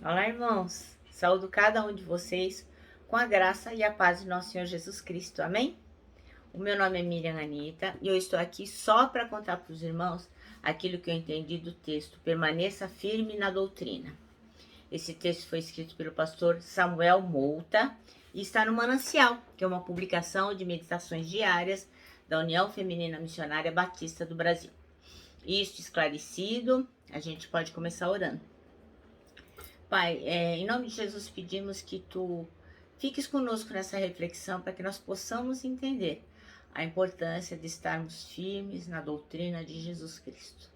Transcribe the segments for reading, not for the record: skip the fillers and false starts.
Olá, irmãos. Saúdo cada um de vocês com a graça e a paz de nosso Senhor Jesus Cristo. Amém? O meu nome é Miriam Anita e eu estou aqui só para contar para os irmãos aquilo que eu entendi do texto. Permaneça firme na doutrina. Esse texto foi escrito pelo pastor Samuel Mouta e está no Manancial, que é uma publicação de meditações diárias da União Feminina Missionária Batista do Brasil. Isto esclarecido, a gente pode começar orando. Pai, em nome de Jesus pedimos que Tu fiques conosco nessa reflexão para que nós possamos entender a importância de estarmos firmes na doutrina de Jesus Cristo.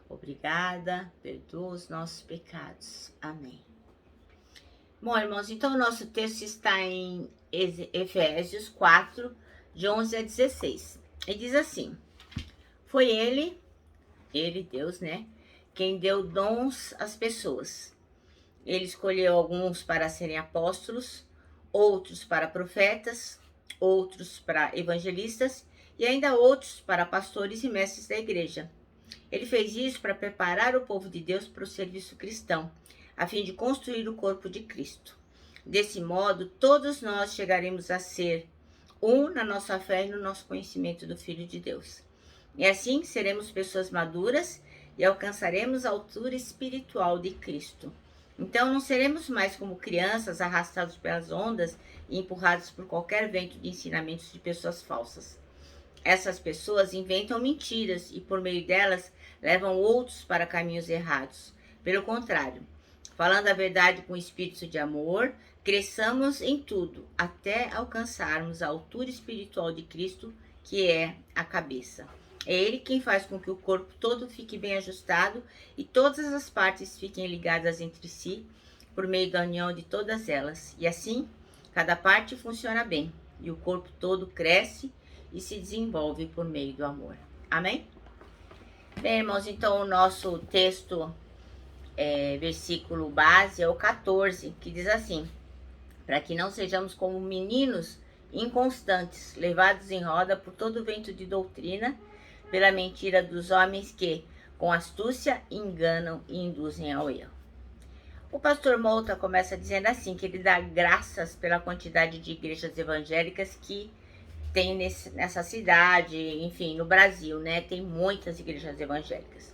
Obrigada, perdoa os nossos pecados. Amém. Bom, irmãos, então o nosso texto está em Efésios 4, de 11 a 16. E diz assim: Foi Ele, Deus, né, quem deu dons às pessoas. Ele escolheu alguns para serem apóstolos, outros para profetas, outros para evangelistas e ainda outros para pastores e mestres da igreja. Ele fez isso para preparar o povo de Deus para o serviço cristão, a fim de construir o corpo de Cristo. Desse modo, todos nós chegaremos a ser um na nossa fé e no nosso conhecimento do Filho de Deus. E assim seremos pessoas maduras e alcançaremos a altura espiritual de Cristo. Então não seremos mais como crianças arrastados pelas ondas e empurrados por qualquer vento de ensinamentos de pessoas falsas. Essas pessoas inventam mentiras e por meio delas levam outros para caminhos errados. Pelo contrário, falando a verdade com espírito de amor, cresçamos em tudo até alcançarmos a altura espiritual de Cristo, que é a cabeça. É Ele quem faz com que o corpo todo fique bem ajustado e todas as partes fiquem ligadas entre si por meio da união de todas elas. E assim, cada parte funciona bem e o corpo todo cresce e se desenvolve por meio do amor. Amém? Bem, irmãos, então o nosso texto, versículo base é o 14, que diz assim: para que não sejamos como meninos inconstantes, levados em roda por todo vento de doutrina, pela mentira dos homens que, com astúcia, enganam e induzem ao erro. O pastor Mouta começa dizendo assim, que ele dá graças pela quantidade de igrejas evangélicas que tem nessa cidade, enfim, no Brasil, né? Tem muitas igrejas evangélicas.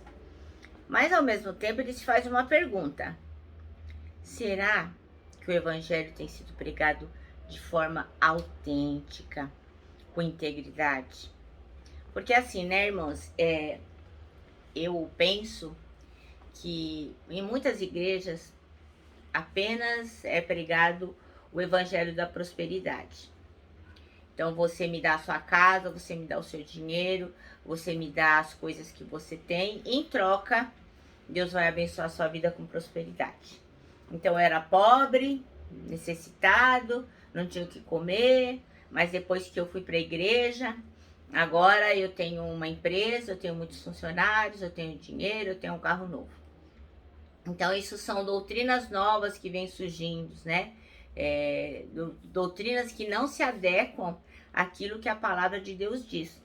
Mas, ao mesmo tempo, ele se faz uma pergunta: será que o evangelho tem sido pregado de forma autêntica, com integridade? Porque assim, né, irmãos, eu penso que em muitas igrejas apenas é pregado o evangelho da prosperidade. Então você me dá a sua casa, você me dá o seu dinheiro, você me dá as coisas que você tem, em troca, Deus vai abençoar a sua vida com prosperidade. Então eu era pobre, necessitado, não tinha o que comer, mas depois que eu fui para a igreja, agora eu tenho uma empresa, eu tenho muitos funcionários, eu tenho dinheiro, eu tenho um carro novo. Então isso são doutrinas novas que vêm surgindo, né? Doutrinas que não se adequam àquilo que a palavra de Deus diz.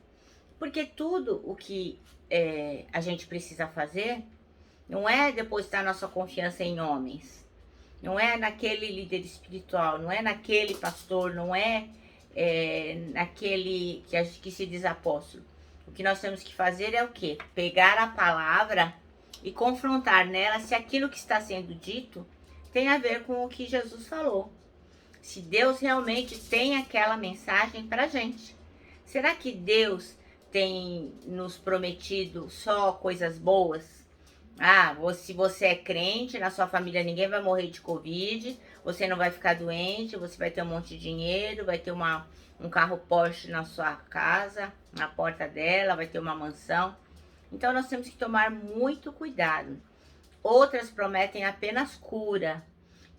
Porque tudo o que a gente precisa fazer não é depositar nossa confiança em homens, não é naquele líder espiritual, não é naquele pastor, não é, naquele que se diz apóstolo. O que nós temos que fazer é o quê? Pegar a palavra e confrontar nela se aquilo que está sendo dito tem a ver com o que Jesus falou. Se Deus realmente tem aquela mensagem para gente. Será que Deus tem nos prometido só coisas boas? Se você é crente, na sua família ninguém vai morrer de Covid, você não vai ficar doente, você vai ter um monte de dinheiro, vai ter um carro Porsche na sua casa, na porta dela, vai ter uma mansão. Então nós temos que tomar muito cuidado. Outras prometem apenas cura.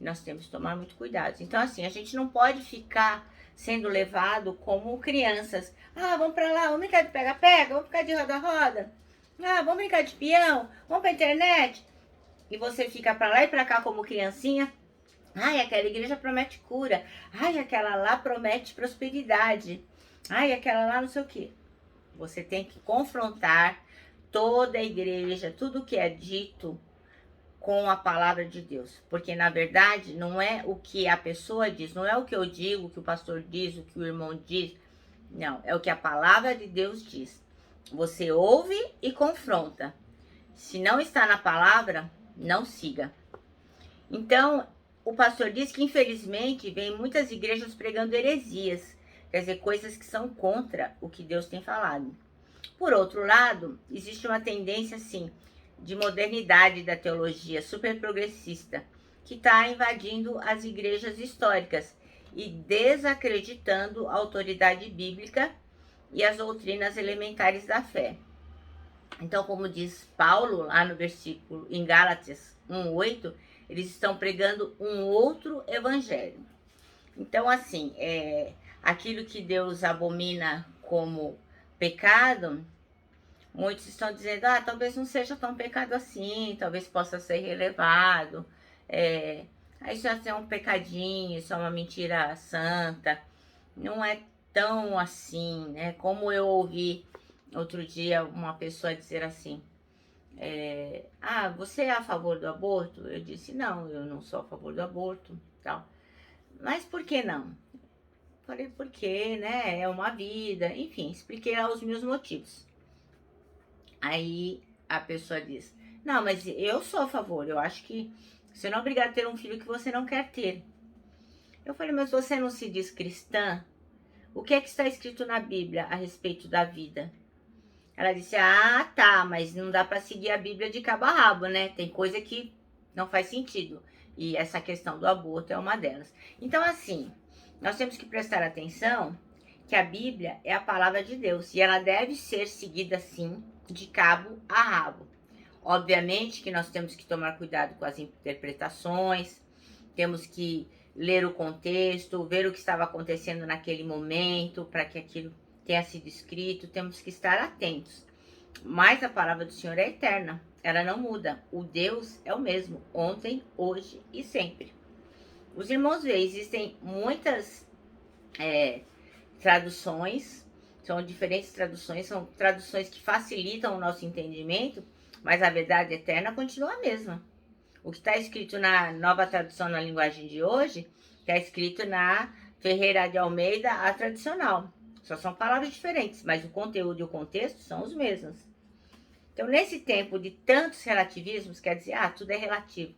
Nós temos que tomar muito cuidado. Então assim, a gente não pode ficar sendo levado como crianças. Vamos pra lá, vamos brincar de pega-pega, vamos ficar de roda-roda. Vamos brincar de peão, vamos pra internet. E você fica pra lá e pra cá como criancinha. Aquela igreja promete cura. Aquela lá promete prosperidade. Aquela lá não sei o quê. Você tem que confrontar toda a igreja, tudo que é dito com a palavra de Deus. Porque, na verdade, não é o que a pessoa diz, não é o que eu digo, o que o pastor diz, o que o irmão diz. Não, é o que a palavra de Deus diz. Você ouve e confronta. Se não está na palavra, não siga. Então, o pastor diz que, infelizmente, vem muitas igrejas pregando heresias, quer dizer, coisas que são contra o que Deus tem falado. Por outro lado, existe uma tendência, assim, de modernidade da teologia super progressista, que está invadindo as igrejas históricas e desacreditando a autoridade bíblica e as doutrinas elementares da fé. Então, como diz Paulo lá no versículo em Gálatas 1:8, eles estão pregando um outro evangelho. Então, assim, aquilo que Deus abomina como pecado, muitos estão dizendo, talvez não seja tão pecado assim, talvez possa ser relevado, isso é um pecadinho, isso é uma mentira santa, não é tão assim, né? Como eu ouvi outro dia uma pessoa dizer assim, você é a favor do aborto? Eu disse, não, eu não sou a favor do aborto, tal. Mas por que não? Falei, porque, né, é uma vida, enfim, expliquei lá os meus motivos. Aí a pessoa diz, não, mas eu sou a favor, eu acho que você não é obrigado a ter um filho que você não quer ter. Eu falei, mas você não se diz cristã? O que é que está escrito na Bíblia a respeito da vida? Ela disse, tá, mas não dá para seguir a Bíblia de cabo a rabo, né? Tem coisa que não faz sentido. E essa questão do aborto é uma delas. Então, assim, nós temos que prestar atenção que a Bíblia é a palavra de Deus. E ela deve ser seguida, sim, de cabo a rabo. Obviamente que nós temos que tomar cuidado com as interpretações, temos que ler o contexto, ver o que estava acontecendo naquele momento, para que aquilo tenha sido escrito, temos que estar atentos. Mas a palavra do Senhor é eterna, ela não muda. O Deus é o mesmo, ontem, hoje e sempre. Os irmãos veem, existem muitas traduções, são diferentes traduções, são traduções que facilitam o nosso entendimento, mas a verdade eterna continua a mesma. O que está escrito na nova tradução na linguagem de hoje, está escrito na Ferreira de Almeida, a tradicional. Só são palavras diferentes, mas o conteúdo e o contexto são os mesmos. Então, nesse tempo de tantos relativismos, quer dizer, tudo é relativo.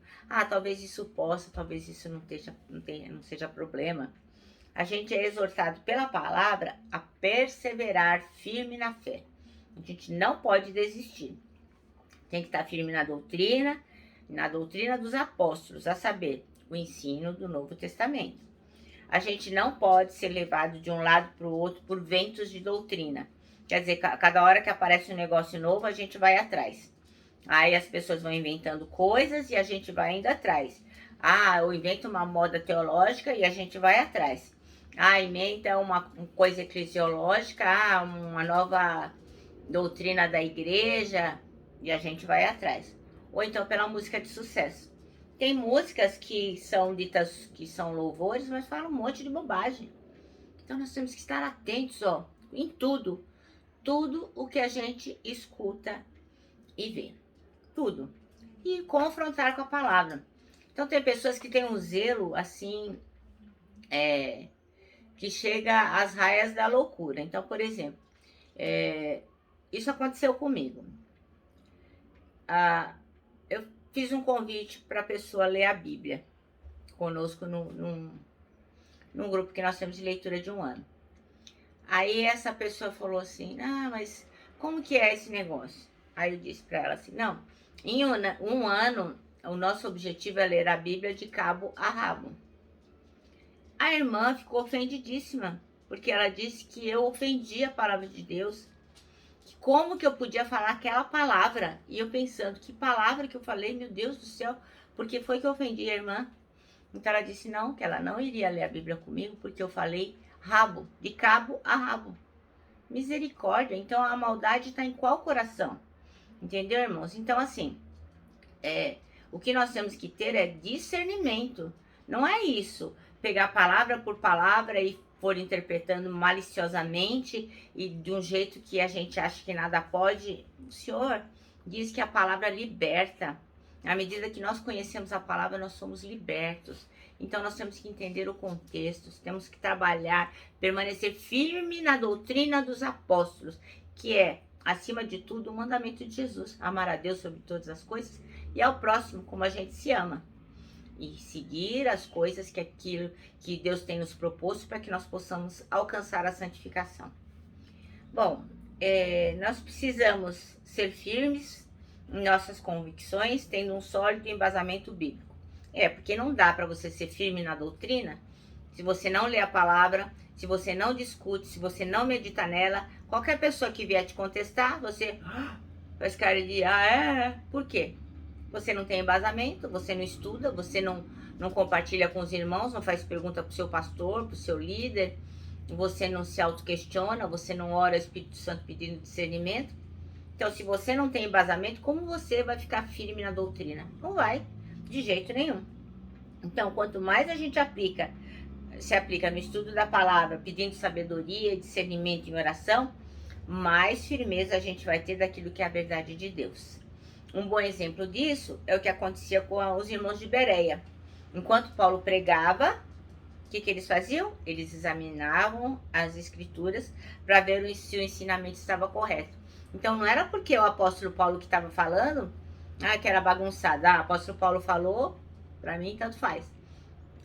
Talvez isso possa, talvez isso não seja problema. A gente é exortado pela palavra a perseverar firme na fé. A gente não pode desistir. Tem que estar firme na doutrina dos apóstolos, a saber, o ensino do Novo Testamento. A gente não pode ser levado de um lado para o outro por ventos de doutrina. Quer dizer, cada hora que aparece um negócio novo, a gente vai atrás. Aí as pessoas vão inventando coisas e a gente vai indo atrás. Eu invento uma moda teológica e a gente vai atrás. Inventa uma coisa eclesiológica, uma nova doutrina da igreja e a gente vai atrás. Ou então pela música de sucesso. Tem músicas que são ditas que são louvores, mas falam um monte de bobagem. Então nós temos que estar atentos, em tudo. Tudo o que a gente escuta e vê. Tudo. E confrontar com a palavra. Então tem pessoas que têm um zelo assim, que chega às raias da loucura. Então, por exemplo, isso aconteceu comigo. Eu fiz um convite para a pessoa ler a Bíblia conosco num grupo que nós temos de leitura de 1 ano. Aí essa pessoa falou assim, mas como que é esse negócio? Aí eu disse para ela assim, não, em 1 ano, o nosso objetivo é ler a Bíblia de cabo a rabo. A irmã ficou ofendidíssima, porque ela disse que eu ofendi a palavra de Deus. Como que eu podia falar aquela palavra? E eu pensando, que palavra que eu falei, meu Deus do céu, porque foi que eu ofendi a irmã? Então ela disse não, que ela não iria ler a Bíblia comigo, porque eu falei rabo, de cabo a rabo. Misericórdia, então a maldade está em qual coração? Entendeu, irmãos? Então assim, o que nós temos que ter é discernimento. Não é isso, pegar palavra por palavra e for interpretando maliciosamente e de um jeito que a gente acha que nada pode. O Senhor diz que a palavra liberta. À medida que nós conhecemos a palavra, nós somos libertos. Então nós temos que entender o contexto, temos que trabalhar, permanecer firme na doutrina dos apóstolos, que é, acima de tudo, o mandamento de Jesus: amar a Deus sobre todas as coisas e ao próximo como a gente se ama. E seguir as coisas que aquilo que Deus tem nos proposto para que nós possamos alcançar a santificação. Bom, nós precisamos ser firmes em nossas convicções, tendo um sólido embasamento bíblico. Porque não dá para você ser firme na doutrina se você não lê a palavra, se você não discute, se você não medita nela. Qualquer pessoa que vier te contestar, você faz cara de por quê? Você não tem embasamento, você não estuda, você não compartilha com os irmãos, não faz pergunta para o seu pastor, para o seu líder, você não se autoquestiona, você não ora ao Espírito Santo pedindo discernimento. Então, se você não tem embasamento, como você vai ficar firme na doutrina? Não vai, de jeito nenhum. Então, quanto mais a gente se aplica no estudo da palavra, pedindo sabedoria, discernimento em oração, mais firmeza a gente vai ter daquilo que é a verdade de Deus. Um bom exemplo disso é o que acontecia com os irmãos de Bereia. Enquanto Paulo pregava, o que eles faziam? Eles examinavam as escrituras para ver se o ensinamento estava correto. Então não era porque o apóstolo Paulo que estava falando, que era bagunçado. O apóstolo Paulo falou, para mim tanto faz.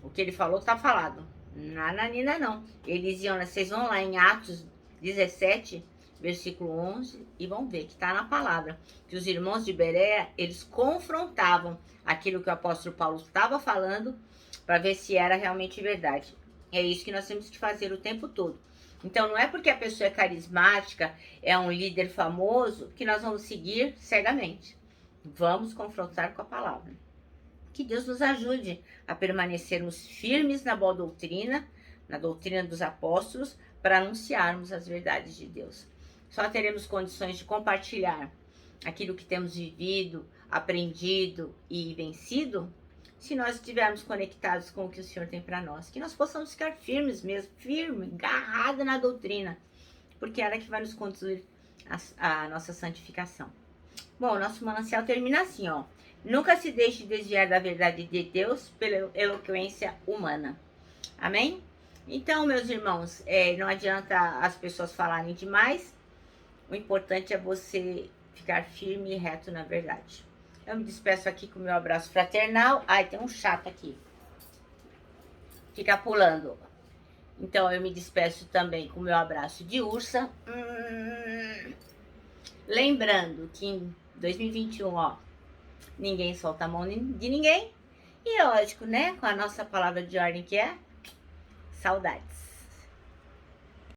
O que ele falou está falado. Nananina não. Eles iam, vocês vão lá em Atos 17, versículo 11, e vão ver que está na palavra, que os irmãos de Bereia, eles confrontavam aquilo que o apóstolo Paulo estava falando, para ver se era realmente verdade. É isso que nós temos que fazer o tempo todo. Então não é porque a pessoa é carismática, é um líder famoso, que nós vamos seguir cegamente. Vamos confrontar com a palavra. Que Deus nos ajude a permanecermos firmes na boa doutrina, na doutrina dos apóstolos, para anunciarmos as verdades de Deus. Só teremos condições de compartilhar aquilo que temos vivido, aprendido e vencido se nós estivermos conectados com o que o Senhor tem para nós. Que nós possamos ficar firmes mesmo, firme, agarrado na doutrina, porque ela é que vai nos conduzir à nossa santificação. Bom, o nosso manancial termina assim, ó. Nunca se deixe desviar da verdade de Deus pela eloquência humana. Amém? Então, meus irmãos, não adianta as pessoas falarem demais. O importante é você ficar firme e reto na verdade. Eu me despeço aqui com o meu abraço fraternal. Ai, tem um chato aqui. Fica pulando. Então, eu me despeço também com o meu abraço de ursa. Lembrando que em 2021, ó, ninguém solta a mão de ninguém. E lógico, né? Com a nossa palavra de ordem que é saudades.